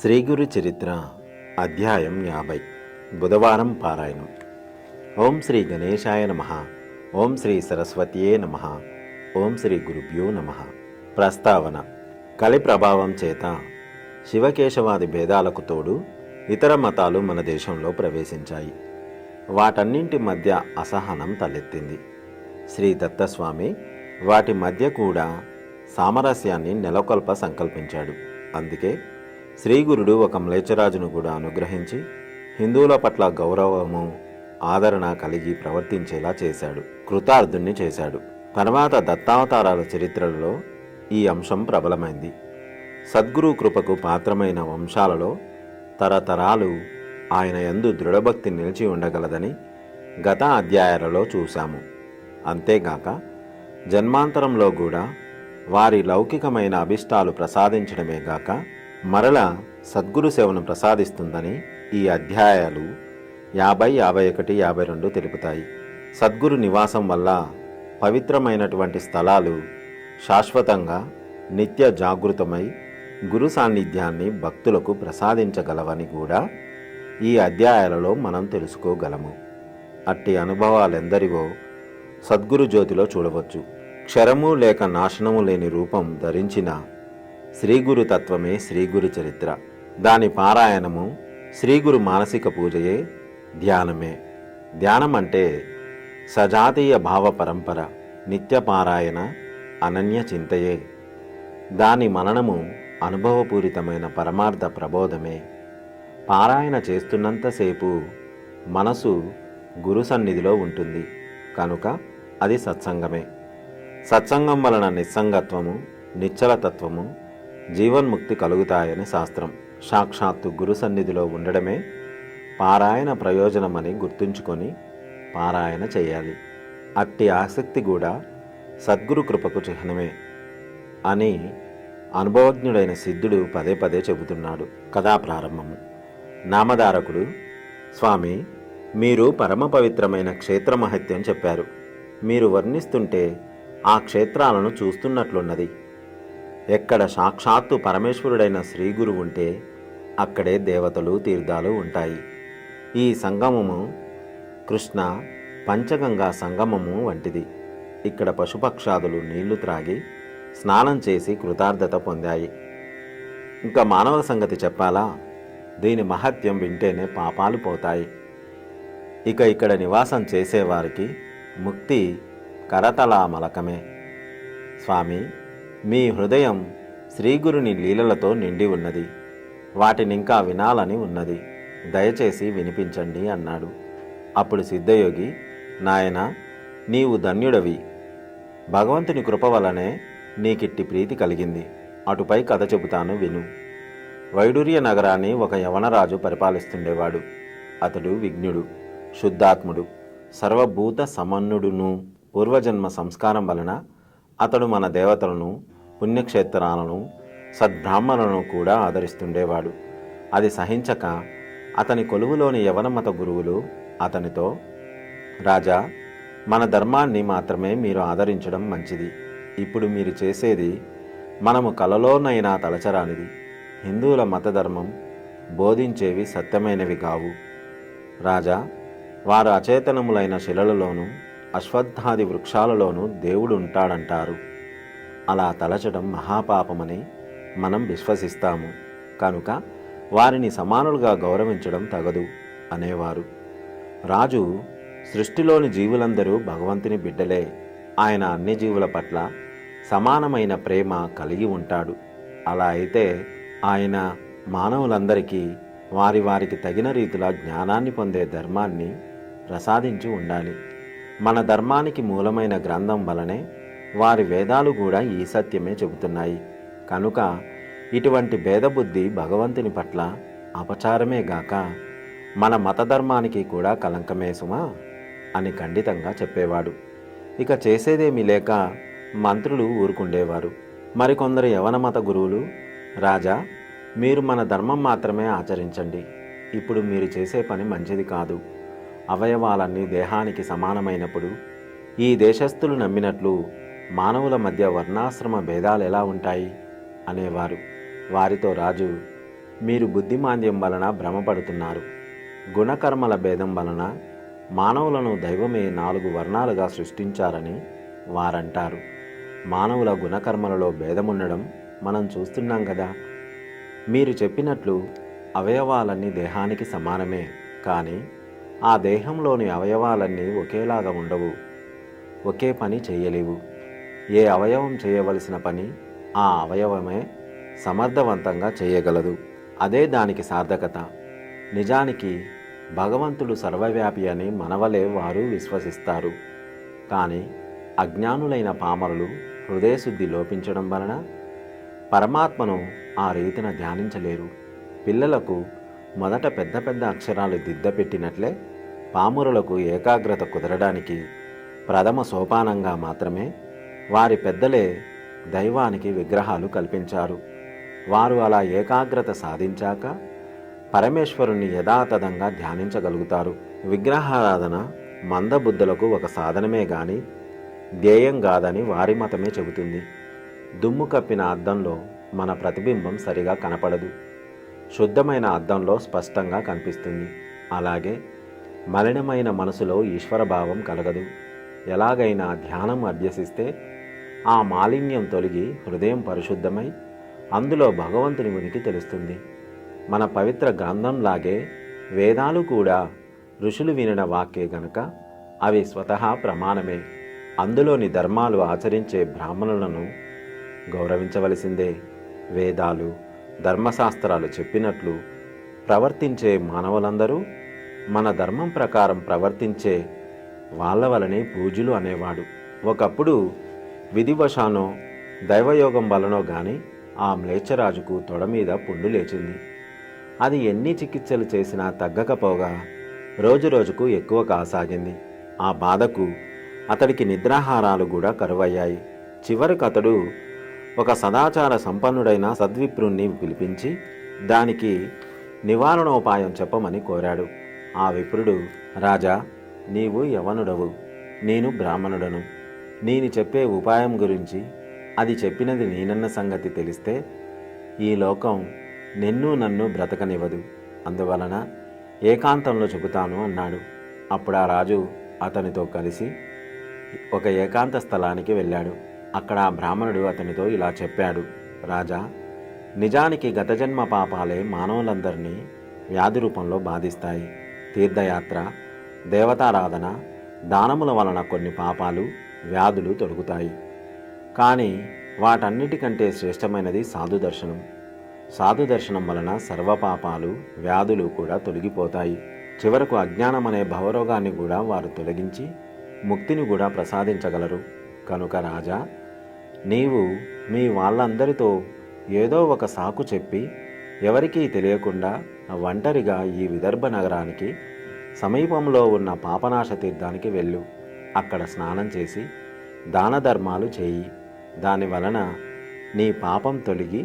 శ్రీగురు చరిత్ర అధ్యాయం 50 బుధవారం పారాయణం. ఓం శ్రీ గణేశాయ నమః. ఓం శ్రీ సరస్వతియే నమః. ఓం శ్రీ గురుభ్యో నమః. ప్రస్తావన: కలి ప్రభావం చేత శివకేశవాది భేదాలకు తోడు ఇతర మతాలు మన దేశంలో ప్రవేశించాయి. వాటన్నింటి మధ్య అసహనం తలెత్తింది. శ్రీ దత్తస్వామి వాటి మధ్య కూడా సామరస్యాన్ని నెలకొల్ప సంకల్పించాడు. అందుకే శ్రీగురుడు ఒక మ్లేచ్చరాజును కూడా అనుగ్రహించి హిందువుల పట్ల గౌరవము ఆదరణ కలిగి ప్రవర్తించేలా చేశాడు, కృతార్థుణ్ణి చేశాడు. తర్వాత దత్తావతారాల చరిత్రలలో ఈ అంశం ప్రబలమైంది. సద్గురు కృపకు పాత్రమైన వంశాలలో తరతరాలు ఆయన యందు దృఢభక్తి నిలిచి ఉండగలదని గత అధ్యాయాలలో చూశాము. అంతేగాక జన్మాంతరంలో కూడా వారి లౌకికమైన అభిష్టాలు ప్రసాదించడమే గాక మరల సద్గురు సేవను ప్రసాదిస్తుందని ఈ అధ్యాయాలు 50, 51, 52 తెలుపుతాయి. సద్గురు నివాసం వల్ల పవిత్రమైనటువంటి స్థలాలు శాశ్వతంగా నిత్య జాగృతమై గురు సాన్నిధ్యాన్ని భక్తులకు ప్రసాదించగలవని కూడా ఈ అధ్యాయాలలో మనం తెలుసుకోగలము. అట్టి అనుభవాలెందరివో సద్గురు జ్యోతిలో చూడవచ్చు. క్షరము లేక నాశనము లేని రూపం ధరించిన శ్రీగురు తత్వమే శ్రీగురు చరిత్ర. దాని పారాయణము శ్రీగురు మానసిక పూజయే, ధ్యానమే. ధ్యానం అంటే సజాతీయ భావ పరంపర, నిత్య పారాయణ, అనన్య చింతయే. దాని మననము అనుభవపూరితమైన పరమార్థ ప్రబోధమే. పారాయణ చేస్తున్నంతసేపు మనసు గురు సన్నిధిలో ఉంటుంది కనుక అది సత్సంగమే. సత్సంగం వలన నిస్సంగత్వము, నిశ్చలతత్వము, జీవన్ముక్తి కలుగుతాయని శాస్త్రం. సాక్షాత్తు గురు సన్నిధిలో ఉండడమే పారాయణ ప్రయోజనమని గుర్తుంచుకొని పారాయణ చేయాలి. అట్టి ఆసక్తి కూడా సద్గురు కృపకు చిహ్నమే అని అనుభవజ్ఞుడైన సిద్ధుడు పదే పదే చెబుతున్నాడు. కథా ప్రారంభము. నామధారకుడు: స్వామి, మీరు పరమ పవిత్రమైన క్షేత్ర మహత్యం చెప్పారు. మీరు వర్ణిస్తుంటే ఆ క్షేత్రాలను చూస్తున్నట్లున్నది. ఎక్కడ సాక్షాత్తు పరమేశ్వరుడైన శ్రీగురు ఉంటే అక్కడే దేవతలు, తీర్థాలు ఉంటాయి. ఈ సంగమము కృష్ణ పంచగంగా సంగమము వంటిది. ఇక్కడ పశుపక్షాదులు నీళ్లు త్రాగి స్నానం చేసి కృతార్థత పొందాయి. ఇంకా మానవ సంగతి చెప్పాలా? దీని మహత్యం వింటేనే పాపాలు పోతాయి. ఇక ఇక్కడ నివాసం చేసేవారికి ముక్తి కరతలామలకమే. స్వామి, మీ హృదయం శ్రీగురుని లీలలతో నిండి ఉన్నది. వాటినింకా వినాలని ఉన్నది. దయచేసి వినిపించండి అన్నాడు. అప్పుడు సిద్ధయోగి: నాయనా, నీవు ధన్యుడవి. భగవంతుని కృప వలనే నీకిట్టి ప్రీతి కలిగింది. అటుపై కథ చెబుతాను, విను. వైడూర్య నగరాన్ని ఒక యవనరాజు పరిపాలిస్తుండేవాడు. అతడు విజ్ఞుడు, శుద్ధాత్ముడు, సర్వభూత సమన్నుడును. పూర్వజన్మ సంస్కారం వలన అతడు మన దేవతలను, పుణ్యక్షేత్రాలను, సద్బ్రాహ్మణులను కూడా ఆదరిస్తుండేవాడు. అది సహించక అతని కొలువులోని యవనమత గురువులు అతనితో: రాజా, మన ధర్మాన్ని మాత్రమే మీరు ఆదరించడం మంచిది. ఇప్పుడు మీరు చేసేది మనము కలలోనైనా తలచరానిది. హిందువుల మతధర్మం బోధించేవి సత్యమైనవి కావు. రాజా, వారు అచేతనములైన శిలలలోనూ అశ్వత్థాది వృక్షాలలోనూ దేవుడు ఉంటాడంటారు. అలా తలచడం మహాపాపమని మనం విశ్వసిస్తాము కనుక వారిని సమానులుగా గౌరవించడం తగదు అనేవారు. రాజు: సృష్టిలోని జీవులందరూ భగవంతుని బిడ్డలే. ఆయన అన్ని జీవుల పట్ల సమానమైన ప్రేమ కలిగి ఉంటాడు. అలా అయితే ఆయన మానవులందరికీ వారి వారికి తగిన రీతిలో జ్ఞానాన్ని పొందే ధర్మాన్ని ప్రసాదించి ఉండాలి. మన ధర్మానికి మూలమైన గ్రంథం వలనే వారి వేదాలు కూడా ఈ సత్యమే చెబుతున్నాయి కనుక ఇటువంటి భేదబుద్ధి భగవంతుని పట్ల అపచారమే గాక మన మతధర్మానికి కూడా కలంకమే సుమా అని ఖండితంగా చెప్పేవాడు. ఇక చేసేదేమీ లేక మంత్రులు ఊరుకుండేవారు. మరికొందరు యవన మత గురువులు: రాజా, మీరు మన ధర్మం మాత్రమే ఆచరించండి. ఇప్పుడు మీరు చేసే పని మంచిది కాదు. అవయవాలన్నీ దేహానికి సమానమైనప్పుడు ఈ దేశస్థులు నమ్మినట్లు మానవుల మధ్య వర్ణాశ్రమ భేదాలు ఎలా ఉంటాయి అనేవారు. వారితో రాజు: మీరు బుద్ధిమాంద్యం వలన భ్రమపడుతున్నారు. గుణకర్మల భేదం వలన మానవులను దైవమే 4 వర్ణాలుగా సృష్టించారని వారంటారు. మానవుల గుణకర్మలలో భేదముండడం మనం చూస్తున్నాం కదా. మీరు చెప్పినట్లు అవయవాలన్నీ దేహానికి సమానమే, కానీ ఆ దేహంలోని అవయవాలన్నీ ఒకేలాగా ఉండవు, ఒకే పని చేయలేవు. ఏ అవయవం చేయవలసిన పని ఆ అవయవమే సమర్థవంతంగా చేయగలదు. అదే దానికి సార్థకత. నిజానికి భగవంతుడు సర్వవ్యాపి అని మనవలే వారు విశ్వసిస్తారు. కానీ అజ్ఞానులైన పామరులు హృదయశుద్ధి లోపించడం వలన పరమాత్మను ఆ రీతిన ధ్యానించలేరు. పిల్లలకు మొదట పెద్ద పెద్ద అక్షరాలు దిద్దపెట్టినట్లే పామరులకు ఏకాగ్రత కుదరడానికి ప్రథమ సోపానంగా మాత్రమే వారి పెద్దలే దైవానికి విగ్రహాలు కల్పించారు. వారు అలా ఏకాగ్రత సాధించాక పరమేశ్వరుణ్ణి యథాతథంగా ధ్యానించగలుగుతారు. విగ్రహారాధన మందబుద్ధులకు ఒక సాధనమే గాని ధ్యేయం కాదని వారి మతమే చెబుతుంది. దుమ్ము కప్పిన అద్దంలో మన ప్రతిబింబం సరిగా కనపడదు, శుద్ధమైన అద్దంలో స్పష్టంగా కనిపిస్తుంది. అలాగే మలినమైన మనసులో ఈశ్వరభావం కలగదు. ఎలాగైనా ధ్యానం అభ్యసిస్తే ఆ మాలిన్యం తొలగి హృదయం పరిశుద్ధమై అందులో భగవంతుని ఉనికి తెలుస్తుంది. మన పవిత్ర గ్రంథంలాగే వేదాలు కూడా ఋషులు వినిన వాక్యే గనుక అవి స్వతహా ప్రమాణమే. అందులోని ధర్మాలు ఆచరించే బ్రాహ్మణులను గౌరవించవలసిందే. వేదాలు ధర్మశాస్త్రాలు చెప్పినట్లు ప్రవర్తించే మానవులందరూ మన ధర్మం ప్రకారం ప్రవర్తించే వాళ్ళ వలనే పూజ్యులు అనేవాడు. ఒకప్పుడు విధివశానో దైవయోగం వలనో గాని ఆ మ్లేచ్ఛరాజుకు తొడ మీద పుండు లేచింది. అది ఎన్ని చికిత్సలు చేసినా తగ్గకపోగా రోజురోజుకు ఎక్కువ కాసాగింది. ఆ బాధకు అతడికి నిద్రాహారాలు కూడా కరువయ్యాయి. చివరికి అతడు ఒక సదాచార సంపన్నుడైన సద్విప్రుణ్ణి పిలిపించి దానికి నివారణోపాయం చెప్పమని కోరాడు. ఆ విప్రుడు, రాజా, నీవు యవనుడవు, నేను బ్రాహ్మణుడను. నేను చెప్పే ఉపాయం గురించి అది చెప్పినది నేనన్న సంగతి తెలిస్తే ఈ లోకం నన్ను బ్రతకనివ్వదు. అందువలన ఏకాంతంలో చెబుతాను అన్నాడు. అప్పుడు ఆ రాజు అతనితో కలిసి ఒక ఏకాంత స్థలానికి వెళ్ళాడు. అక్కడ ఆ బ్రాహ్మణుడు అతనితో ఇలా చెప్పాడు, రాజా, నిజానికి గత జన్మ పాపాలే మానవులందరినీ వ్యాధి రూపంలో బాధిస్తాయి. తీర్థయాత్ర, దేవతారాధన, దానముల వలన కొన్ని పాపాలు, వ్యాధులు తొలగుతాయి. కానీ వాటన్నిటికంటే శ్రేష్టమైనది సాధుదర్శనం. సాధుదర్శనం వలన సర్వపాపాలు, వ్యాధులు కూడా తొలగిపోతాయి. చివరకు అజ్ఞానం అనే భవరోగాన్ని కూడా వారు తొలగించి ముక్తిని కూడా ప్రసాదించగలరు. కనుక రాజా, నీవు మీ వాళ్ళందరితో ఏదో ఒక సాకు చెప్పి ఎవరికీ తెలియకుండా ఒంటరిగా ఈ విదర్భ నగరానికి సమీపంలో ఉన్న పాపనాశ తీర్థానికి వెళ్ళు. అక్కడ స్నానం చేసి దాన ధర్మాలు చేయి. దానివలన నీ పాపం తొలగి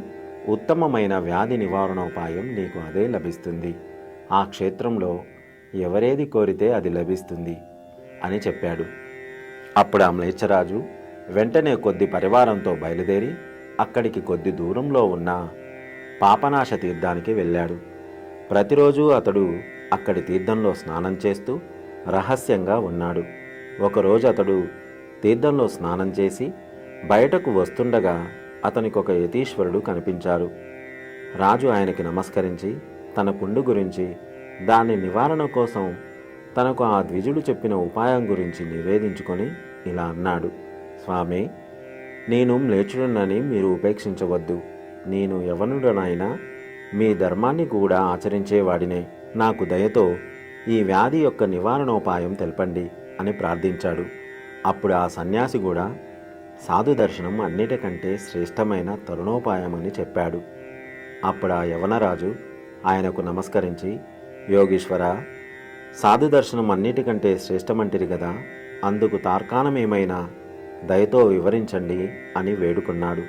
ఉత్తమమైన వ్యాధి నివారణోపాయం నీకు అదే లభిస్తుంది. ఆ క్షేత్రంలో ఎవరేది కోరితే అది లభిస్తుంది అని చెప్పాడు. అప్పుడు ఆ మ్లేచ్ఛరాజు వెంటనే కొద్ది పరివారంతో బయలుదేరి అక్కడికి కొద్ది దూరంలో ఉన్న పాపనాశ తీర్థానికి వెళ్ళాడు. ప్రతిరోజు అతడు అక్కడి తీర్థంలో స్నానం చేస్తూ రహస్యంగా ఉన్నాడు. ఒకరోజు అతడు తీర్థంలో స్నానం చేసి బయటకు వస్తుండగా అతనికి ఒక యతీశ్వరుడు కనిపించారు. రాజు ఆయనకి నమస్కరించి తన పుండు గురించి, దాని నివారణ కోసం తనకు ఆ ద్విజుడు చెప్పిన ఉపాయం గురించి నివేదించుకొని ఇలా అన్నాడు, స్వామి, నేను మ్లేచ్ఛుడనని మీరు ఉపేక్షించవద్దు. నేను యవనుడనైనా మీ ధర్మాన్ని కూడా ఆచరించేవాడినే. నాకు దయతో ఈ వ్యాధి యొక్క నివారణోపాయం తెలపండి అని ప్రార్థించాడు. అప్పుడు ఆ సన్యాసి కూడా సాధు దర్శనం అన్నిటికంటే శ్రేష్టమైన తరుణోపాయమని చెప్పాడు. అప్పుడు ఆ యవనరాజు ఆయనకు నమస్కరించి, యోగీశ్వర, సాధు దర్శనం అన్నిటికంటే శ్రేష్టమంటిరి కదా, అందుకు తార్కాణమేమైనా దయతో వివరించండి అని వేడుకున్నాడు.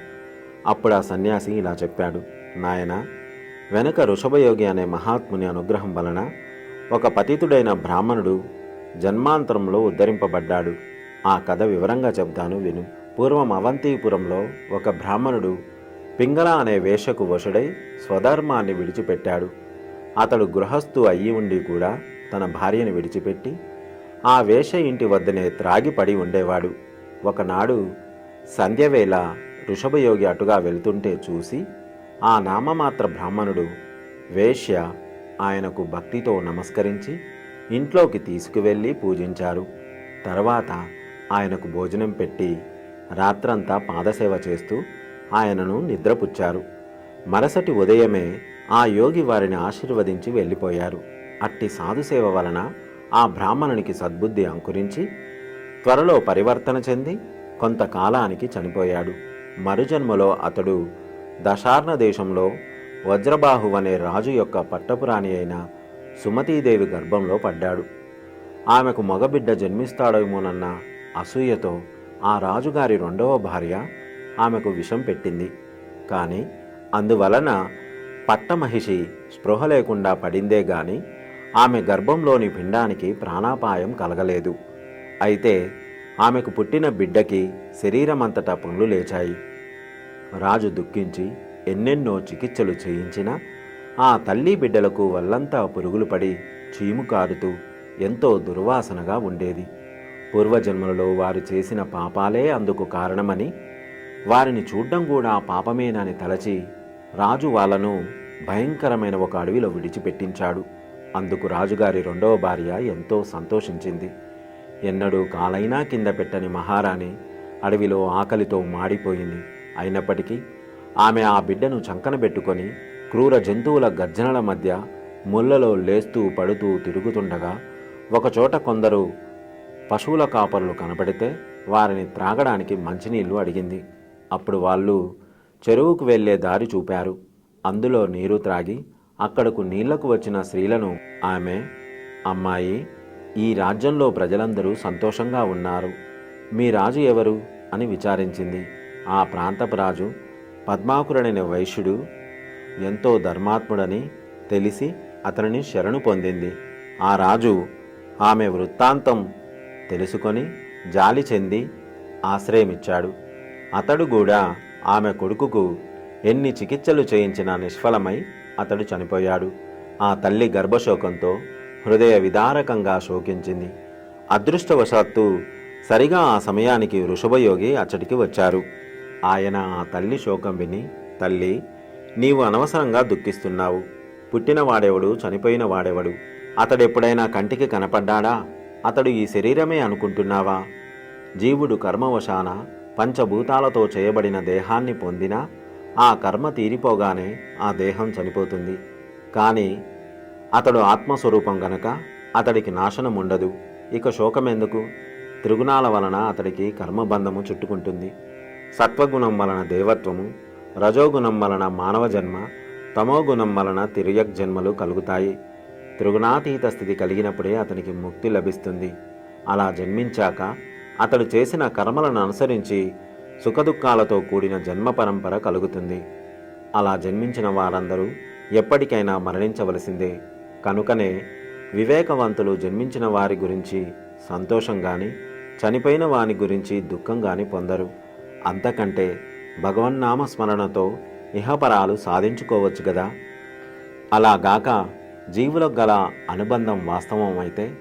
అప్పుడు ఆ సన్యాసి ఇలా చెప్పాడు, నాయన, వెనక ఋషభయోగి అనే మహాత్ముని అనుగ్రహం వలన ఒక పతితుడైన బ్రాహ్మణుడు జన్మాంతరంలో ఉద్ధరింపబడ్డాడు. ఆ కథ వివరంగా చెబుతాను విను. పూర్వం అవంతిపురంలో ఒక బ్రాహ్మణుడు పింగళ అనే వేశ్యకు వశుడై స్వధర్మాన్ని విడిచిపెట్టాడు. అతడు గృహస్థు అయ్యి ఉండి కూడా తన భార్యను విడిచిపెట్టి ఆ వేశ్య ఇంటి వద్దనే త్రాగి పడి ఉండేవాడు. ఒకనాడు సంధ్యవేళ వృషభయోగి అటుగా వెళ్తుంటే చూసి ఆ నామమాత్ర బ్రాహ్మణుడు వేశ్య ఆయనకు భక్తితో నమస్కరించి ఇంట్లోకి తీసుకువెళ్ళి పూజించారు. తర్వాత ఆయనకు భోజనం పెట్టి రాత్రంతా పాదసేవ చేస్తూ ఆయనను నిద్రపుచ్చారు. మరుసటి ఉదయమే ఆ యోగి వారిని ఆశీర్వదించి వెళ్ళిపోయారు. అట్టి సాధుసేవ వలన ఆ బ్రాహ్మణునికి సద్బుద్ధి అంకురించి త్వరలో పరివర్తన చెంది కొంతకాలానికి చనిపోయాడు. మరుజన్మలో అతడు దశార్ణ దేశంలో వజ్రబాహు అనే రాజు యొక్క పట్టపురాణి అయిన సుమతీదేవి గర్భంలో పడ్డాడు. ఆమెకు మగబిడ్డ జన్మిస్తాడేమోనన్న అసూయతో ఆ రాజుగారి రెండవ భార్య ఆమెకు విషం పెట్టింది. కానీ అందువలన పట్టమహిషి స్పృహ లేకుండా పడిందే గాని ఆమె గర్భంలోని పిండానికి ప్రాణాపాయం కలగలేదు. అయితే ఆమెకు పుట్టిన బిడ్డకి శరీరమంతటా పుండ్లు లేచాయి. రాజు దుఃఖించి ఎన్నెన్నో చికిత్సలు చేయించినా ఆ తల్లి బిడ్డలకు వల్లంతా పురుగులు పడి చీము కారుతూ ఎంతో దుర్వాసనగా ఉండేది. పూర్వజన్మలలో వారు చేసిన పాపాలే అందుకు కారణమని, వారిని చూడ్డం కూడా పాపమేనని తలచి రాజు వాళ్లను భయంకరమైన ఒక అడవిలో విడిచిపెట్టించాడు. అందుకు రాజుగారి రెండవ భార్య ఎంతో సంతోషించింది. ఎన్నడూ కాలైనా కింద పెట్టని మహారాణి అడవిలో ఆకలితో మాడిపోయింది. అయినప్పటికీ ఆమె ఆ బిడ్డను చంకన పెట్టుకొని క్రూర జంతువుల గర్జనల మధ్య ముళ్లలో లేస్తూ పడుతూ తిరుగుతుండగా ఒకచోట కొందరు పశువుల కాపరులు కనపడితే వారిని త్రాగడానికి మంచినీళ్లు అడిగింది. అప్పుడు వాళ్ళు చెరువుకు వెళ్లే దారి చూపారు. అందులో నీరు త్రాగి అక్కడకు నీళ్లకు వచ్చిన స్త్రీలను ఆమె, అమ్మాయి, ఈ రాజ్యంలో ప్రజలందరూ సంతోషంగా ఉన్నారు. మీ రాజు ఎవరు అని విచారించింది. ఆ ప్రాంతపు రాజు పద్మాకురుడైన వైశ్యుడు, ఎంతో ధర్మాత్ముడని తెలిసి అతనిని శరణు పొందింది. ఆ రాజు ఆమె వృత్తాంతం తెలుసుకొని జాలి చెంది ఆశ్రయమిచ్చాడు. అతడు కూడా ఆమె కొడుకుకు ఎన్ని చికిత్సలు చేయించినా నిష్ఫలమై అతడు చనిపోయాడు. ఆ తల్లి గర్భశోకంతో హృదయ విదారకంగా శోకించింది. అదృష్టవశాత్తు సరిగా ఆ సమయానికి వృషభయోగి అచ్చటికి వచ్చారు. ఆయన ఆ తల్లి శోకం విని, తల్లి, నీవు అనవసరంగా దుఃఖిస్తున్నావు. పుట్టిన వాడెవడు, చనిపోయిన వాడెవడు? అతడెప్పుడైనా కంటికి కనపడ్డాడా? అతడు ఈ శరీరమే అనుకుంటున్నావా? జీవుడు కర్మవశాన పంచభూతాలతో చేయబడిన దేహాన్ని పొందినా ఆ కర్మ తీరిపోగానే ఆ దేహం చనిపోతుంది. కానీ అతడు ఆత్మస్వరూపం గనక అతడికి నాశనం ఉండదు. ఇక శోకమెందుకు? త్రిగుణాల వలన అతడికి కర్మబంధము చుట్టుకుంటుంది. సత్వగుణం వలన దేవత్వము, రజోగుణం వలన మానవ జన్మ, తమోగుణం వలన తిర్యక్ జన్మలు కలుగుతాయి. త్రిగుణాతీత స్థితి కలిగినప్పుడే అతనికి ముక్తి లభిస్తుంది. అలా జన్మించాక అతడు చేసిన కర్మలను అనుసరించి సుఖదుఖాలతో కూడిన జన్మ పరంపర కలుగుతుంది. అలా జన్మించిన వారందరూ ఎప్పటికైనా మరణించవలసిందే. కనుకనే వివేకవంతులు జన్మించిన వారి గురించి సంతోషం గాని, చనిపోయిన వాని గురించి దుఃఖం గాని పొందరు. అంతకంటే భగవన్నామ స్మరణతో ఇహపరాలు సాధించుకోవచ్చు గదా. అలాగాక జీవులకు గల అనుబంధం వాస్తవం అయితే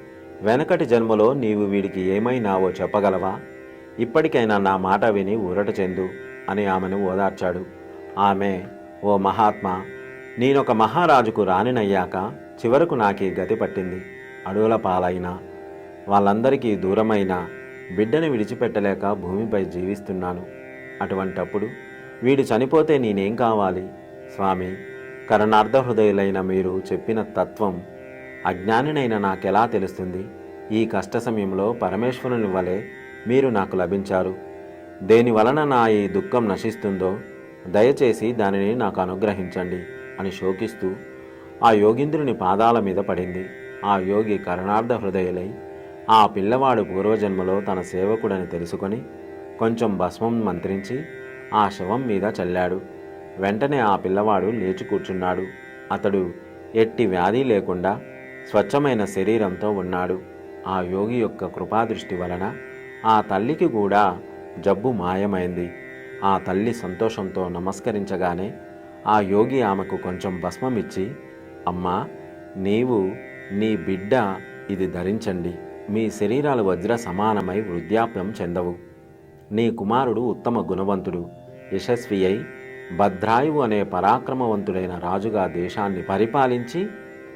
వెనకటి జన్మలో నీవు వీడికి ఏమైనావో చెప్పగలవా? ఇప్పటికైనా నా మాట విని ఊరట చెందు అని ఆమెను ఓదార్చాడు. ఆమె, ఓ మహాత్మా, నేనొక మహారాజుకు రాణినయ్యాక చివరకు నాకీ గతి పట్టింది. అడవుల పాలైనా, వాళ్ళందరికీ దూరమైన బిడ్డని విడిచిపెట్టలేక భూమిపై జీవిస్తున్నాను. అటువంటప్పుడు వీడు చనిపోతే నేనేం కావాలి? స్వామి, కరుణార్థ హృదయులైన మీరు చెప్పిన తత్వం అజ్ఞానినైన నాకెలా తెలుస్తుంది? ఈ కష్ట సమయంలో పరమేశ్వరుని వలె మీరు నాకు లభించారు. దేని వలన నా ఈ దుఃఖం నశిస్తుందో దయచేసి దానిని నాకు అనుగ్రహించండి అని శోకిస్తూ ఆ యోగీంద్రుని పాదాల మీద పడింది. ఆ యోగి కరుణార్థ హృదయులై ఆ పిల్లవాడు పూర్వజన్మలో తన సేవకుడని తెలుసుకొని కొంచెం భస్మం మంత్రించి ఆ శవం మీద చల్లాడు. వెంటనే ఆ పిల్లవాడు లేచి కూర్చున్నాడు. అతడు ఎట్టి వ్యాధి లేకుండా స్వచ్ఛమైన శరీరంతో ఉన్నాడు. ఆ యోగి యొక్క కృపాదృష్టి వలన ఆ తల్లికి కూడా జబ్బు మాయమైంది. ఆ తల్లి సంతోషంతో నమస్కరించగానే ఆ యోగి ఆమెకు కొంచెం భస్మమిచ్చి, అమ్మా, నీవు నీ బిడ్డ ఇది ధరించండి. మీ శరీరాలు వజ్ర సమానమై వృద్ధాప్యం చెందవు. నీ కుమారుడు ఉత్తమ గుణవంతుడు, యశస్వి అయి భద్రాయువు అనే పరాక్రమవంతుడైన రాజుగా దేశాన్ని పరిపాలించి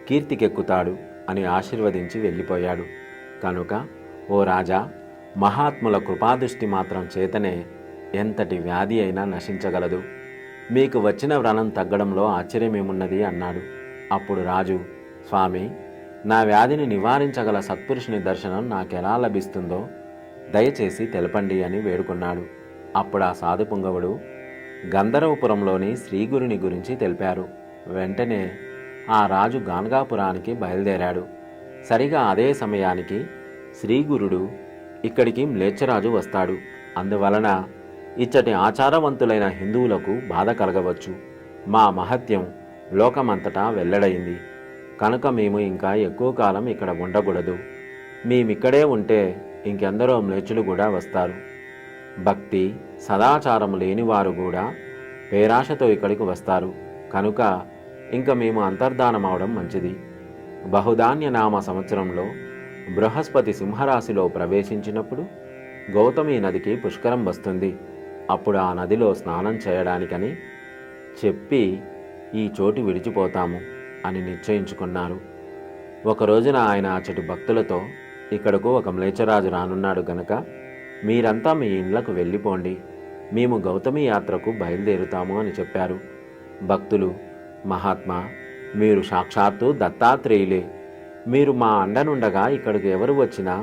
కీర్తికెక్కుతాడు అని ఆశీర్వదించి వెళ్ళిపోయాడు. కనుక ఓ రాజా, మహాత్ముల కృపాదృష్టి మాత్రం చేతనే ఎంతటి వ్యాధి అయినా నశించగలదు. మీకు వచ్చిన వ్రణం తగ్గడంలో ఆశ్చర్యమేమున్నది అన్నాడు. అప్పుడు రాజు, స్వామి, నా వ్యాధిని నివారించగల సత్పురుషుని దర్శనం నాకెలా లభిస్తుందో దయచేసి తెలపండి అని వేడుకున్నాడు. అప్పుడు ఆ సాధుపుంగవుడు గంధర్వపురంలోని శ్రీగురుని గురించి తెలిపారు. వెంటనే ఆ రాజు గాన్గాపురానికి బయలుదేరాడు. సరిగా అదే సమయానికి శ్రీగురుడు ఇక్కడికి మ్లేచ్ఛరాజు వస్తాడు. అందువలన ఇచ్చటి ఆచారవంతులైన హిందువులకు బాధ కలగవచ్చు. మా మహత్యం లోకమంతటా వెల్లడైంది కనుక మేము ఇంకా ఎక్కువ కాలం ఇక్కడ ఉండకూడదు. మేమిక్కడే ఉంటే ఇంకెందరో మ్లేచ్చులు కూడా వస్తారు. భక్తి సదాచారం లేనివారు కూడా పేరాశతో ఇక్కడికి వస్తారు. కనుక ఇంక మేము అంతర్ధానం అవడం మంచిది. బహుధాన్య నామ సంవత్సరంలో బృహస్పతి సింహరాశిలో ప్రవేశించినప్పుడు గౌతమి నదికి పుష్కరం వస్తుంది. అప్పుడు ఆ నదిలో స్నానం చేయడానికని చెప్పి ఈ చోటు విడిచిపోతాము అని నిశ్చయించుకున్నారు. ఒకరోజున ఆయన అచ్చటి భక్తులతో, ఇక్కడకు ఒక మ్లేచ్ఛరాజు రానున్నాడు గనక మీరంతా మీ ఇండ్లకు వెళ్ళిపోండి, మేము గౌతమి యాత్రకు బయలుదేరుతాము అని చెప్పారు. భక్తులు, మహాత్మా, మీరు సాక్షాత్తు దత్తాత్రేయులే. మీరు మా అండనుండగా ఇక్కడికి ఎవరు వచ్చినా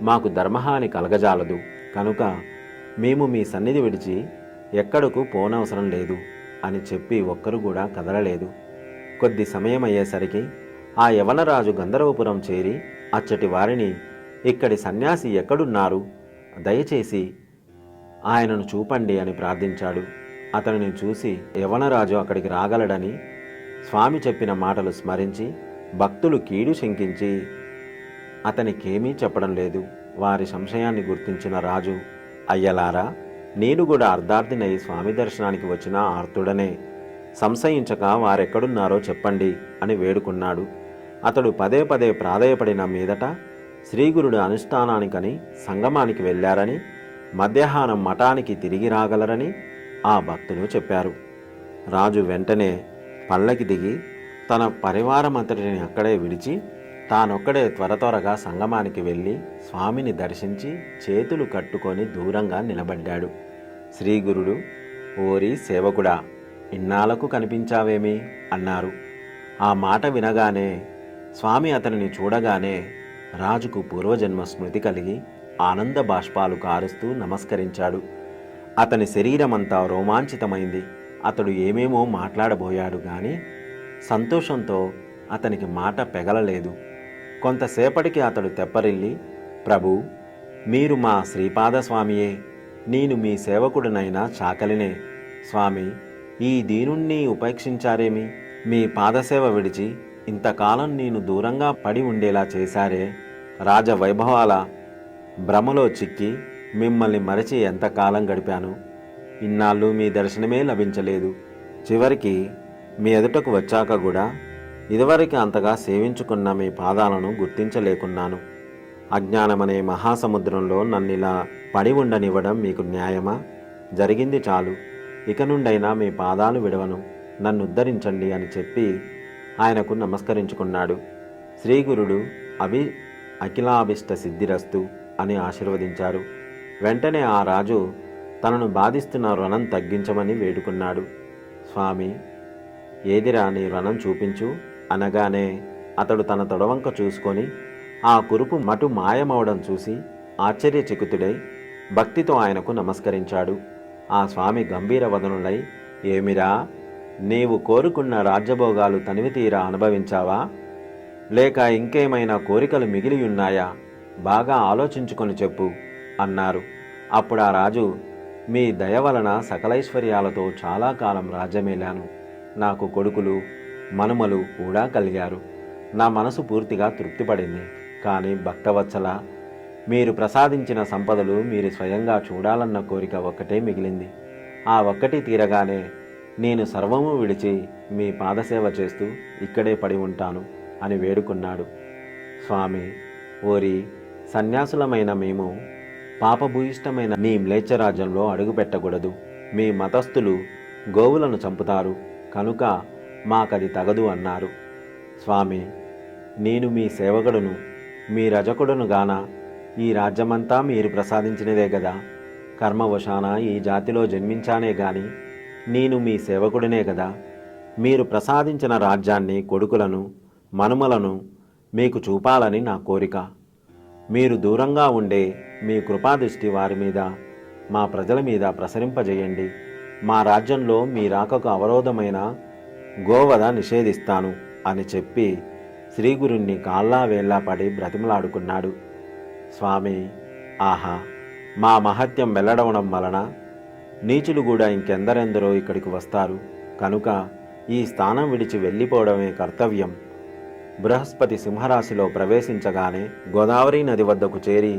మాకు ధర్మహాని కలగజాలదు. కనుక మేము మీ సన్నిధి విడిచి ఎక్కడకు పోనవసరం లేదు అని చెప్పి ఒక్కరు కూడా కదలలేదు. కొద్ది సమయం అయ్యేసరికి ఆ యవనరాజు గంధర్వపురం చేరి అచ్చటి వారిని, ఇక్కడి సన్యాసి ఎక్కడున్నారు, దయచేసి ఆయనను చూపండి అని ప్రార్థించాడు. అతనిని చూసి యవనరాజు అక్కడికి రాగలడని స్వామి చెప్పిన మాటలు స్మరించి భక్తులు కీడు శంకించి అతనికేమీ చెప్పడం లేదు. వారి సంశయాన్ని గుర్తించిన రాజు, అయ్యలారా, నేను కూడా అర్ధార్థినై స్వామి దర్శనానికి వచ్చిన ఆర్తుడనే. సంశయించక వారెక్కడున్నారో చెప్పండి అని వేడుకున్నాడు. అతడు పదే పదే ప్రాధేయపడిన మీదట శ్రీగురుడు అనుష్ఠానానికని సంగమానికి వెళ్ళారని, మధ్యాహ్నం మఠానికి తిరిగి రాగలరని ఆ భక్తులు చెప్పారు. రాజు వెంటనే పల్లకి దిగి తన పరివారమంతటిని అక్కడే విడిచి తానొక్కడే త్వరగా సంగమానికి వెళ్ళి స్వామిని దర్శించి చేతులు కట్టుకొని దూరంగా నిలబడ్డాడు. శ్రీగురుడు, ఓరి సేవకుడా, ఇన్నాళ్లకు కనిపించావేమి అన్నారు. ఆ మాట వినగానే స్వామి అతనిని చూడగానే రాజుకు పూర్వజన్మ స్మృతి కలిగి ఆనంద బాష్పాలు కారుస్తూ నమస్కరించాడు. అతని శరీరమంతా రోమాంచితమైంది. అతడు ఏమేమో మాట్లాడబోయాడు గాని సంతోషంతో అతనికి మాట పెగలలేదు. కొంతసేపటికి అతడు తెప్పరిల్లి, ప్రభు, మీరు మా శ్రీపాదస్వామియే, నేను మీ సేవకుడినైనా చాకలినే. స్వామి, ఈ దీనుణ్ణి ఉపేక్షించారేమి? మీ పాదసేవ విడిచి ఇంతకాలం నేను దూరంగా పడి ఉండేలా చేశారే. రాజవైభవాల భ్రమలో చిక్కి మిమ్మల్ని మరచి ఎంతకాలం గడిపాను. ఇన్నాళ్ళు మీ దర్శనమే లభించలేదు. చివరికి మీ ఎదుటకు వచ్చాక కూడా ఇదివరకు అంతగా సేవించుకున్న మీ పాదాలను గుర్తించలేకున్నాను. అజ్ఞానమనే మహాసముద్రంలో నన్నిలా పడి ఉండనివ్వడం మీకు న్యాయమా? జరిగింది చాలు. ఇక నుండైనా మీ పాదాలు విడవను, నన్ను ఉద్ధరించండి అని చెప్పి ఆయనకు నమస్కరించుకున్నాడు. శ్రీగురుడు అఖిలాభిష్ట సిద్ధిరస్తు అని ఆశీర్వదించారు. వెంటనే ఆ రాజు తనను బాధిస్తున్న రుణం తగ్గించమని వేడుకున్నాడు. స్వామి, ఏదిరా నీ రుణం చూపించు అనగానే అతడు తన తొడవంక చూసుకొని ఆ కురుపు మటు మాయమవడం చూసి ఆశ్చర్యచకితుడై భక్తితో ఆయనకు నమస్కరించాడు. ఆ స్వామి గంభీర వదనులై, ఏమిరా, నీవు కోరుకున్న రాజ్యభోగాలు తనివితీరా అనుభవించావా? లేక ఇంకేమైనా కోరికలు మిగిలి ఉన్నాయా? బాగా ఆలోచించుకొని చెప్పు అన్నారు. అప్పుడు ఆ రాజు, మీ దయ వలన సకలైశ్వర్యాలతో చాలా కాలం రాజ్యమేలాను. నాకు కొడుకులు మనుమలు కూడా కలిగారు. నా మనసు పూర్తిగా తృప్తిపడింది. కానీ భక్తవత్సల, మీరు ప్రసాదించిన సంపదలు మీరు స్వయంగా చూడాలన్న కోరిక ఒక్కటే మిగిలింది. ఆ ఒక్కటి తీరగానే నేను సర్వము విడిచి మీ పాదసేవ చేస్తూ ఇక్కడే పడి ఉంటాను అని వేడుకున్నాడు. స్వామి, ఓరి సన్యాసులమైన మేము పాపభూయిష్టమైన నీ మ్లేచ్ఛరాజ్యంలో అడుగుపెట్టకూడదు. మీ మతస్థులు గోవులను చంపుతారు కనుక మాకది తగదు అన్నారు. స్వామి, నేను మీ సేవకుడును, మీ రజకుడును గాన ఈ రాజ్యమంతా మీరు ప్రసాదించినదే గదా. కర్మవశాన ఈ జాతిలో జన్మించానే గాని నేను మీ సేవకుడినే కదా. మీరు ప్రసాదించిన రాజ్యాన్ని, కొడుకులను, మనుమలను మీకు చూపాలని నా కోరిక. మీరు దూరంగా ఉండే మీ కృపాదృష్టి వారి మీద, మా ప్రజల మీద ప్రసరింపజేయండి. మా రాజ్యంలో మీ రాకకు అవరోధమైన గోవధ నిషేధిస్తాను అని చెప్పి శ్రీగురుణ్ణి కాళ్ళా వేళ్ళా పడి బ్రతిమలాడుకున్నాడు. స్వామి, ఆహా, మా మహత్యం వెల్లడవడం వలన నీచులు కూడా ఇంకెందరెందరో ఇక్కడికి వస్తారు కనుక ఈ స్థానం విడిచి వెళ్ళిపోవడమే కర్తవ్యం. బృహస్పతి సింహరాశిలో ప్రవేశించగానే గోదావరి నది వద్దకు చేరి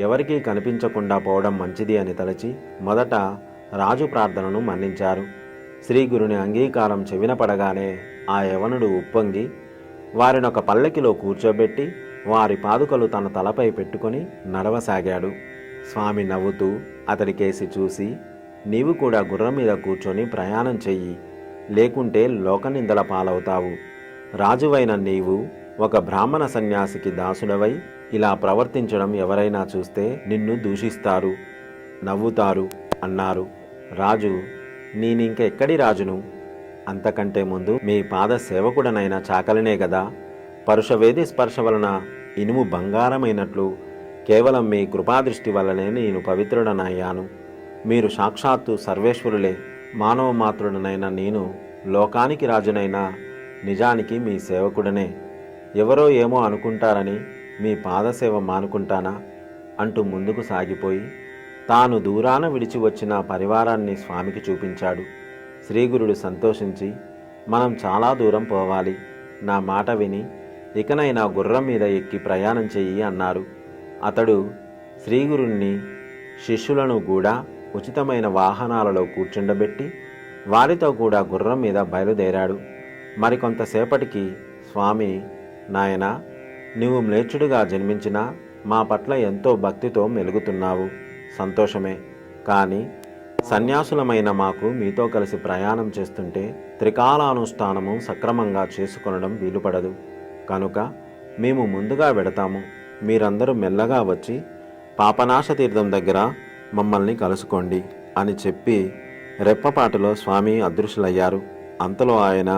ఎవరికీ కనిపించకుండా పోవడం మంచిది అని తలచి మొదట రాజు ప్రార్థనను మన్నించారు. శ్రీగురుని అంగీకారం చెవిన పడగానే ఆ యవనుడు ఉప్పొంగి వారినొక పల్లకిలో కూర్చోబెట్టి వారి పాదుకలు తన తలపై పెట్టుకొని నడవసాగాడు. స్వామి నవ్వుతూ అతడికేసి చూసి, నీవు కూడా గుర్రం మీద కూర్చొని ప్రయాణం చెయ్యి, లేకుంటే లోకనిందల పాలవుతావు. రాజువైన నీవు ఒక బ్రాహ్మణ సన్యాసికి దాసుడవై ఇలా ప్రవర్తించడం ఎవరైనా చూస్తే నిన్ను దూషిస్తారు, నవ్వుతారు అన్నారు. రాజు, నేనింకెక్కడి రాజును? అంతకంటే ముందు మీ పాద సేవకుడనైన చాకలినే గదా. పరుషవేది స్పర్శ వలన ఇనుము బంగారమైనట్లు కేవలం మీ కృపాదృష్టి వల్లనే నేను పవిత్రుడనయ్యాను. మీరు సాక్షాత్తు సర్వేశ్వరులే. మానవ మాతృడనైన నేను లోకానికి రాజునైనా నిజానికి మీ సేవకుడనే. ఎవరో ఏమో అనుకుంటారని మీ పాదసేవ మానుకుంటానా అంటూ ముందుకు సాగిపోయి తాను దూరాన విడిచి వచ్చిన పరివారాన్ని స్వామికి చూపించాడు. శ్రీగురుడు సంతోషించి, మనం చాలా దూరం పోవాలి, నా మాట విని ఇకనైనా గుర్రం మీద ఎక్కి ప్రయాణం చెయ్యి అన్నారు. అతడు శ్రీగురుణ్ణి, శిష్యులను కూడా ఉచితమైన వాహనాలలో కూర్చుండబెట్టి వారితో కూడా గుర్రం మీద బయలుదేరాడు. మరికొంతసేపటికి స్వామి, నాయనా, నీవు మ్లేచ్ఛుడిగా జన్మించినా మా పట్ల ఎంతో భక్తితో మెలుగుతున్నావు, సంతోషమే. కానీ సన్యాసులమైన మాకు మీతో కలిసి ప్రయాణం చేస్తుంటే త్రికాలానుష్ఠానము సక్రమంగా చేసుకొనడం వీలుపడదు. కనుక మేము ముందుగా వెడతాము. మీరందరూ మెల్లగా వచ్చి పాపనాశ తీర్థం దగ్గర మమ్మల్ని కలుసుకోండి అని చెప్పి రెప్పపాటులో స్వామి అదృశ్యులయ్యారు. అంతలో ఆయన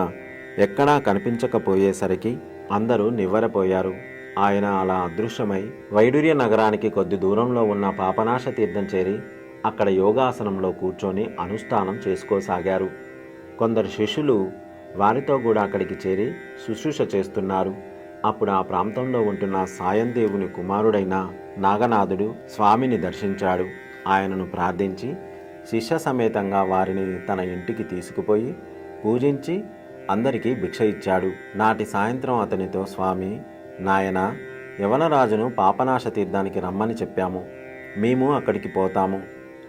ఎక్కడా కనిపించకపోయేసరికి అందరూ నివ్వెరపోయారు. ఆయన అలా అదృశ్యమై వైడూర్య నగరానికి కొద్ది దూరంలో ఉన్న పాపనాశ తీర్థం చేరి అక్కడ యోగాసనంలో కూర్చొని అనుష్ఠానం చేసుకోసాగారు. కొందరు శిష్యులు వారితో కూడా అక్కడికి చేరి శుశ్రూష చేస్తున్నారు. అప్పుడు ఆ ప్రాంతంలో ఉంటున్న సాయందేవుని కుమారుడైన నాగనాథుడు స్వామిని దర్శించాడు. ఆయనను ప్రార్థించి శిష్య సమేతంగా వారిని తన ఇంటికి తీసుకుపోయి పూజించి అందరికీ భిక్ష ఇచ్చాడు. నాటి సాయంత్రం అతనితో స్వామి, నాయనా, యవనరాజును పాపనాశ తీర్థానికి రమ్మని చెప్పాము. మేము అక్కడికి పోతాము.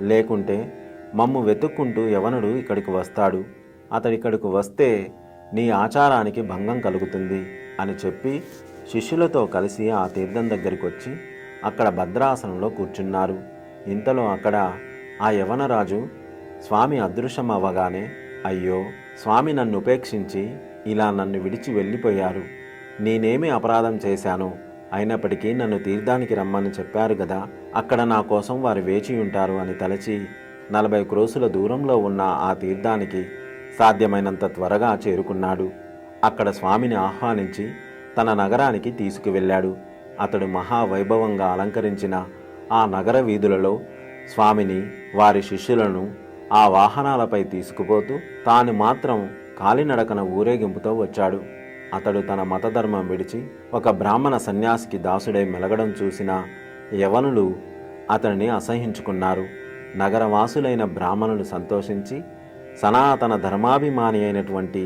లేకుంటే మమ్ము వెతుక్కుంటూ యవనుడు ఇక్కడికి వస్తాడు. అతడిక్కడికి వస్తే నీ ఆచారానికి భంగం కలుగుతుంది అని చెప్పి శిష్యులతో కలిసి ఆ తీర్థం దగ్గరికి వచ్చి అక్కడ భద్రాసనంలో కూర్చున్నారు. ఇంతలో అక్కడ ఆ యవనరాజు స్వామి అదృశ్యం అవ్వగానే, అయ్యో, స్వామి నన్ను ఉపేక్షించి ఇలా నన్ను విడిచి వెళ్ళిపోయారు. నేనేమి అపరాధం చేశాను? అయినప్పటికీ నన్ను తీర్థానికి రమ్మని చెప్పారు కదా, అక్కడ నా కోసం వారు వేచి ఉంటారు అని తలచి 40 క్రోసుల దూరంలో ఉన్న ఆ తీర్థానికి సాధ్యమైనంత త్వరగా చేరుకున్నాడు. అక్కడ స్వామిని ఆహ్వానించి తన నగరానికి తీసుకువెళ్ళాడు. అతడు మహావైభవంగా అలంకరించిన ఆ నగర వీధులలో స్వామిని, వారి శిష్యులను ఆ వాహనాలపై తీసుకుపోతూ తాను మాత్రం కాలినడకన ఊరేగింపుతో వచ్చాడు. అతడు తన మతధర్మం విడిచి ఒక బ్రాహ్మణ సన్యాసికి దాసుడై మెలగడం చూసిన యవనులు అతనిని అసహ్యించుకున్నారు. నగరవాసులైన బ్రాహ్మణులు సంతోషించి సనాతన ధర్మాభిమాని అయినటువంటి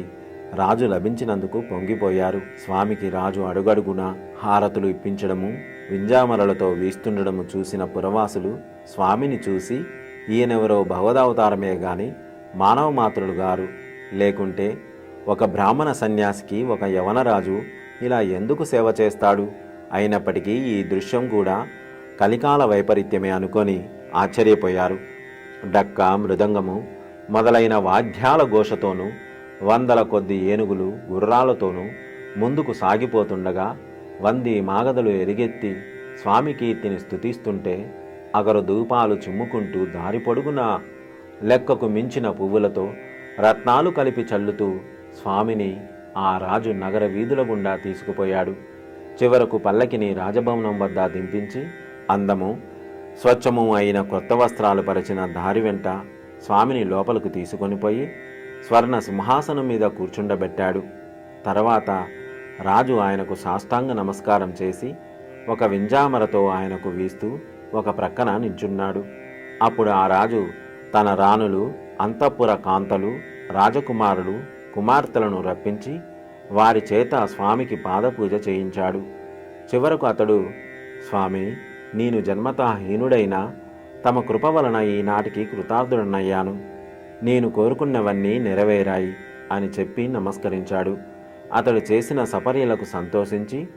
రాజు లభించినందుకు పొంగిపోయారు. స్వామికి రాజు అడుగడుగున హారతులు ఇప్పించడము, వింజామరలతో వీస్తుండడము చూసిన పురవాసులు స్వామిని చూసి ఈయనెవరో భగవదవతారమే గాని మానవ మాతృలు గారు. లేకుంటే ఒక బ్రాహ్మణ సన్యాసికి ఒక యవనరాజు ఇలా ఎందుకు సేవ చేస్తాడు? అయినప్పటికీ ఈ దృశ్యం కూడా కలికాల వైపరీత్యమే అనుకొని ఆశ్చర్యపోయారు. డక్క, మృదంగము మొదలైన వాద్యాల ఘోషతోనూ వందల కొద్ది ఏనుగులు గుర్రాలతోనూ ముందుకు సాగిపోతుండగా వంది మాగదలు ఎరిగెత్తి స్వామి కీర్తిని స్తుతిస్తుంటే అగరు ధూపాలు చిమ్ముకుంటూ దారి పొడుగున లెక్కకు మించిన పువ్వులతో రత్నాలు కలిపి చల్లుతూ స్వామిని ఆ రాజు నగర వీధుల గుండా తీసుకుపోయాడు. చివరకు పల్లకిని రాజభవనం వద్ద దింపించి అందము స్వచ్ఛము అయిన కొత్త వస్త్రాలు పరిచిన దారి వెంట స్వామిని లోపలకు తీసుకొని పోయి స్వర్ణ సింహాసనం మీద కూర్చుండబెట్టాడు. తర్వాత రాజు ఆయనకు సాష్టాంగ నమస్కారం చేసి ఒక వింజామరతో ఆయనకు వీస్తూ ఒక ప్రక్కన నించున్నాడు. అప్పుడు ఆ రాజు తన రాణులు, అంతఃపుర కాంతలు, రాజకుమారులు, కుమార్తెలను రప్పించి వారి చేత స్వామికి పాదపూజ చేయించాడు. చివరకు అతడు, స్వామి, నేను జన్మతా హీనుడైనా తమ కృప వలన ఈనాటికి కృతార్థుడనయ్యాను. నేను కోరుకున్నవన్నీ నెరవేరాయి అని చెప్పి నమస్కరించాడు. అతడు చేసిన సపర్యలకు సంతోషించి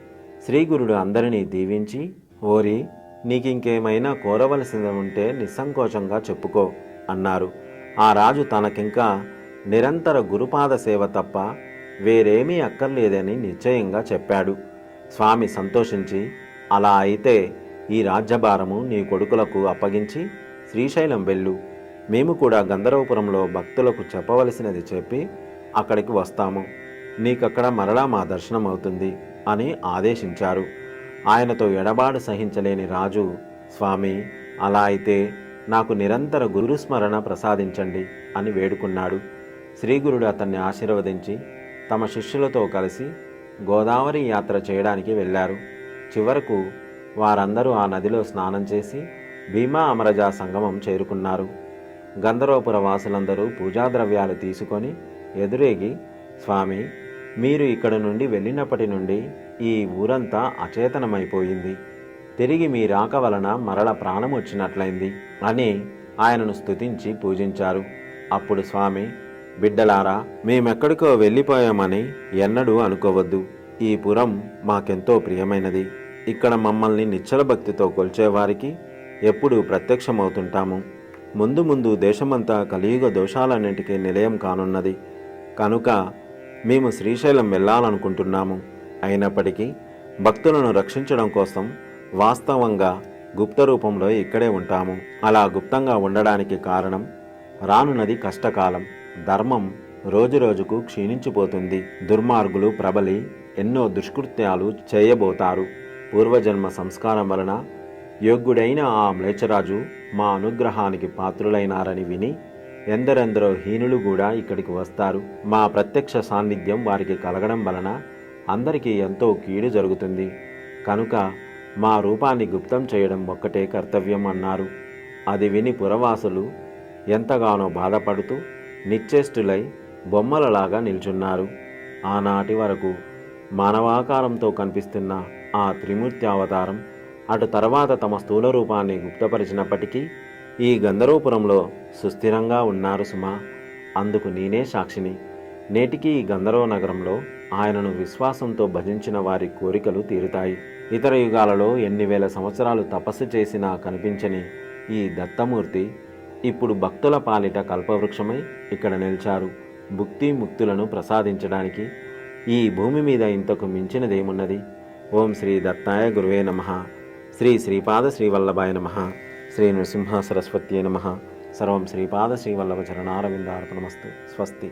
శ్రీగురుడు అందరినీ దీవించి, ఓరి, నీకింకేమైనా కోరవలసింది ఉంటే నిస్సంకోచంగా చెప్పుకో అన్నారు. ఆ రాజు తనకింకా నిరంతర గురుపాద సేవ తప్ప వేరేమీ అక్కర్లేదని నిశ్చయంగా చెప్పాడు. స్వామి సంతోషించి, అలా అయితే ఈ రాజ్యభారము నీ కొడుకులకు అప్పగించి శ్రీశైలం వెళ్ళు. మేము కూడా గంధర్వపురంలో భక్తులకు చెప్పవలసినది చెప్పి అక్కడికి వస్తాము. నీకక్కడ మరలా మా దర్శనం అవుతుంది అని ఆదేశించారు. ఆయనతో ఎడబాటు సహించలేని రాజు, స్వామి, అలా అయితే నాకు నిరంతర గురుస్మరణ ప్రసాదించండి అని వేడుకున్నాడు. శ్రీగురుడు అతన్ని ఆశీర్వదించి తమ శిష్యులతో కలిసి గోదావరి యాత్ర చేయడానికి వెళ్ళారు. చివరకు వారందరూ ఆ నదిలో స్నానం చేసి భీమా అమరజా సంగమం చేరుకున్నారు. గంధర్వపుర వాసులందరూ పూజాద్రవ్యాలు తీసుకొని ఎదురేగి, స్వామి, మీరు ఇక్కడ నుండి వెళ్ళినప్పటి నుండి ఈ ఊరంతా అచేతనమైపోయింది. తిరిగి మీ రాక వలన మరల ప్రాణం వచ్చినట్లయింది అని ఆయనను స్తుతించి పూజించారు. అప్పుడు స్వామి, బిడ్డలారా, మేమెక్కడికో వెళ్ళిపోయామని ఎన్నడూ అనుకోవద్దు. ఈ పురం మాకెంతో ప్రియమైనది. ఇక్కడ మమ్మల్ని నిశ్చల భక్తితో కొల్చేవారికి ఎప్పుడూ ప్రత్యక్షమవుతుంటాము. ముందు ముందు దేశమంతా కలియుగ దోషాలన్నింటికీ నిలయం కానున్నది. కనుక మేము శ్రీశైలం వెళ్ళాలనుకుంటున్నాము. అయినప్పటికీ భక్తులను రక్షించడం కోసం వాస్తవంగా గుప్త రూపంలో ఇక్కడే ఉంటాము. అలా గుప్తంగా ఉండడానికి కారణం, రానున్నది కష్టకాలం. ధర్మం రోజురోజుకు క్షీణించిపోతుంది. దుర్మార్గులు ప్రబలి ఎన్నో దుష్కృత్యాలు చేయబోతారు. పూర్వజన్మ సంస్కారం వలన యోగ్యుడైన ఆ మ్లేచ్ఛరాజు మా అనుగ్రహానికి పాత్రులైనారని విని ఎందరెందరో హీనులు కూడా ఇక్కడికి వస్తారు. మా ప్రత్యక్ష సాన్నిధ్యం వారికి కలగడం వలన అందరికీ ఎంతో కీడు జరుగుతుంది. కనుక మా రూపాన్ని గుప్తం చేయడం ఒక్కటే కర్తవ్యం అన్నారు. అది విని పురవాసులు ఎంతగానో బాధపడుతూ నిశ్చేష్టులై బొమ్మలలాగా నిల్చున్నారు. ఆనాటి వరకు మానవాకారంతో కనిపిస్తున్న ఆ త్రిమూర్తి అవతారం అటు తర్వాత తమ స్థూల రూపాన్ని గుప్తపరిచినప్పటికీ ఈ గంధర్వపురంలో సుస్థిరంగా ఉన్నారు సుమా. అందుకు నేనే సాక్షిని. నేటికి ఈ గంధర్వ నగరంలో ఆయనను విశ్వాసంతో భజించిన వారి కోరికలు తీరుతాయి. ఇతర యుగాలలో ఎన్ని వేల సంవత్సరాలు తపస్సు చేసినా కనిపించని ఈ దత్తమూర్తి ఇప్పుడు భక్తుల పాలిట కల్పవృక్షమై ఇక్కడ నిలిచారు. భుక్తి ముక్తులను ప్రసాదించడానికి ఈ భూమి మీద ఇంతకు మించినదేమున్నది? ఓం శ్రీ దత్తాయ గురువే నమః. శ్రీ శ్రీపాద శ్రీవల్లభాయ నమః. శ్రీ నృసింహ సరస్వత్యే నమః. సర్వం శ్రీపాద శ్రీవల్లభ చరణారవిందార్పణమస్తు. స్వస్తి.